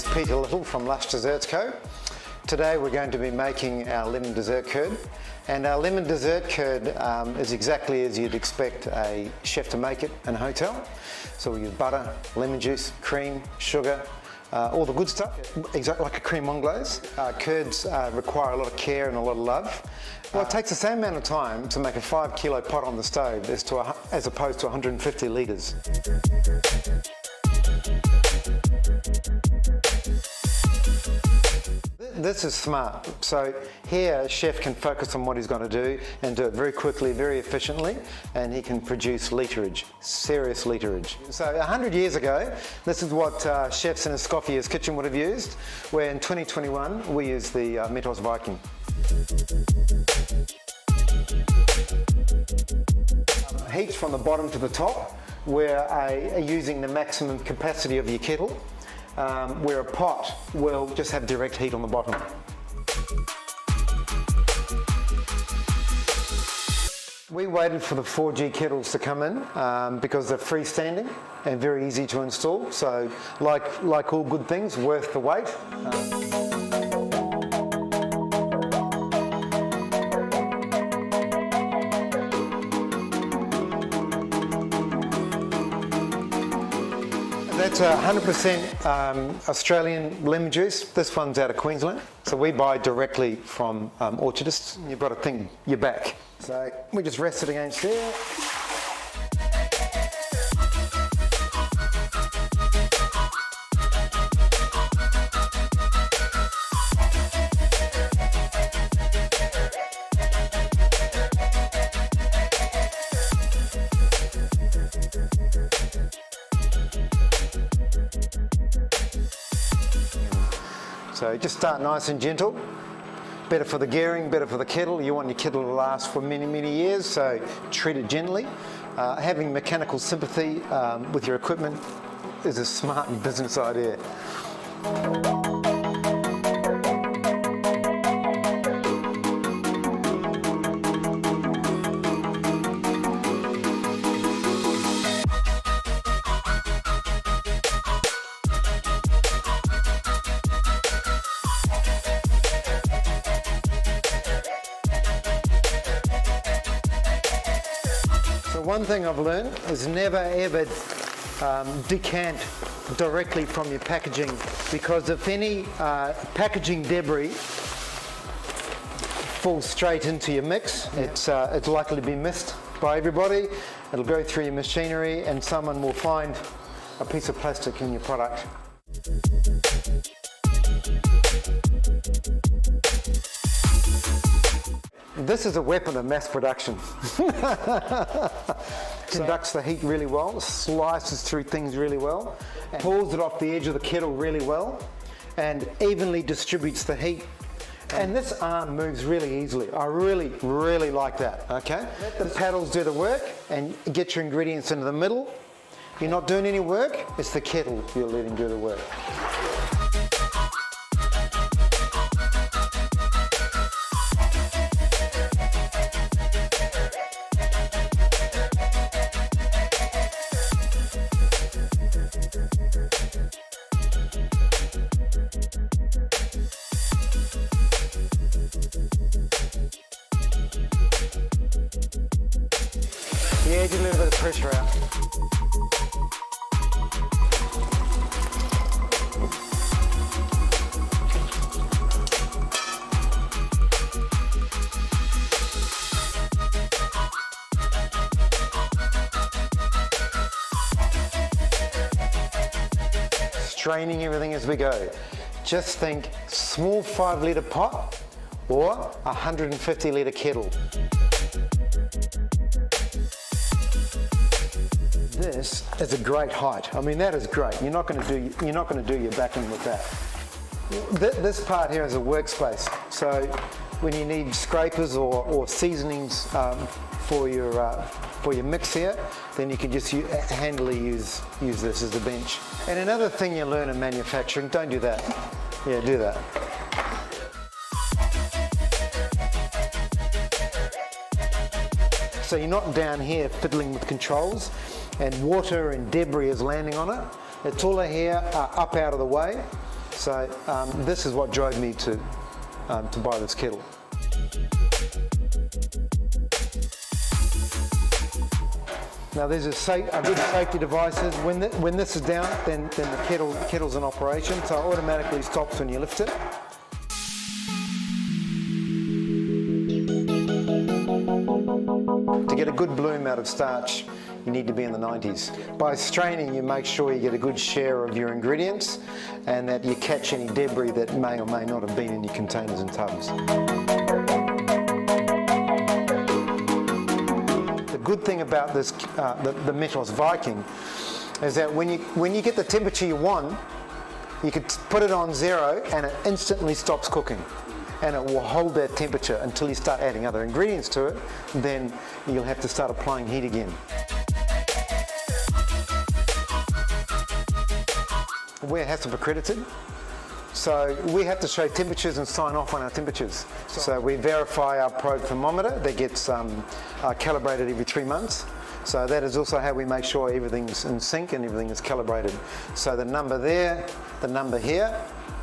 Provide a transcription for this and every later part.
is Peter Little from Lush Desserts Co. Today we're going to be making our lemon dessert curd, and our lemon dessert curd is exactly as you'd expect a chef to make it in a hotel. So we use butter, lemon juice, cream, sugar, all the good stuff, exactly like a creme anglaise. Curds require a lot of care and a lot of love. Well, it takes the same amount of time to make a 5 kilo pot on the stove as opposed to 150 litres. This is smart. So here a chef can focus on what he's going to do and do it very quickly, very efficiently, and he can produce literage, serious literage. So 100 years ago, this is what chefs in a Scoffier's kitchen would have used, where in 2021 we use the Metos Viking. Heat from the bottom to the top, we're using the maximum capacity of your kettle. Where a pot will just have direct heat on the bottom. We waited for the 4G kettles to come in because they're freestanding and very easy to install. So like all good things, worth the wait. That's 100% Australian lemon juice. This one's out of Queensland. So we buy directly from orchardists. You've got to think your back. So we just rest it against there. So just start nice and gentle. Better for the gearing, better for the kettle. You want your kettle to last for many, many years, so treat it gently. Having mechanical sympathy with your equipment is a smart business idea. One thing I've learned is never ever decant directly from your packaging, because if any packaging debris falls straight into your mix, it's likely to be missed by everybody. It'll go through your machinery and someone will find a piece of plastic in your product. This is a weapon of mass production. Conducts the heat really well, slices through things really well, pulls it off the edge of the kettle really well, and evenly distributes the heat. And this arm moves really easily. I really, really like that, okay? Let the paddles do the work and get your ingredients into the middle. You're not doing any work, it's the kettle you're letting do the work. Yeah, get a little bit of pressure out. Straining everything as we go. Just think small 5 litre pot or 150 litre kettle. This is a great height. I mean, that is great. You're not going to do your backing with that. This part here is a workspace. So when you need scrapers or seasonings for your mix here, then you can just handily use this as a bench. And another thing you learn in manufacturing, don't do that. Yeah, do that. So you're not down here fiddling with controls and water and debris is landing on it. It's all here up out of the way. So this is what drove me to buy this kettle. Now there's a good safety devices. When this is down, then the kettle's in operation, so it automatically stops when you lift it. To get a good bloom out of starch, you need to be in the 90s. By straining, you make sure you get a good share of your ingredients and that you catch any debris that may or may not have been in your containers and tubs. The good thing about this, the Metos Viking, is that when you get the temperature you want, you can put it on 0 and it instantly stops cooking. And it will hold that temperature until you start adding other ingredients to it, then you'll have to start applying heat again. We're HACCP accredited, so we have to show temperatures and sign off on our temperatures. So we verify our probe thermometer that gets calibrated every 3 months. So that is also how we make sure everything's in sync and everything is calibrated. So the number there, the number here,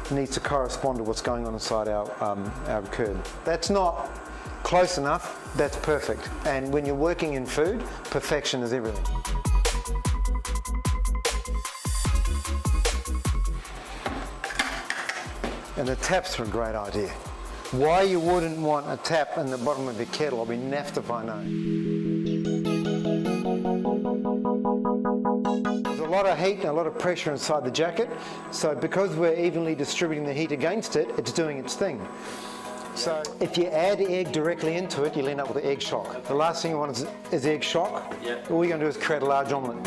needs to correspond to what's going on inside our curd. That's not close enough, that's perfect. And when you're working in food, perfection is everything. And the taps are a great idea. Why you wouldn't want a tap in the bottom of your kettle, I'll be naffed if I know. There's a lot of heat and a lot of pressure inside the jacket, so because we're evenly distributing the heat against it, it's doing its thing. So if you add egg directly into it, you'll end up with an egg shock. The last thing you want is egg shock. Yep. All you're going to do is create a large omelette.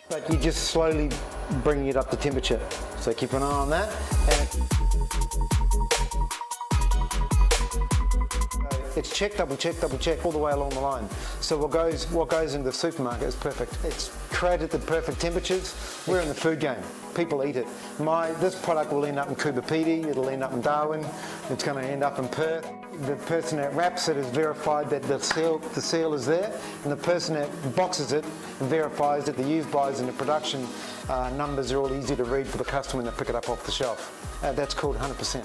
But you just slowly bring it up to temperature. So keep an eye on that. It's check, double check all the way along the line. So what goes into the supermarket is perfect. It's created the perfect temperatures. We're in the food game. People eat it. This product will end up in Coober Pedy, it'll end up in Darwin, it's going to end up in Perth. The person that wraps it has verified that the seal is there, and the person that boxes it verifies that the use-bys and the production numbers are all easy to read for the customer when they pick it up off the shelf. That's called 100%.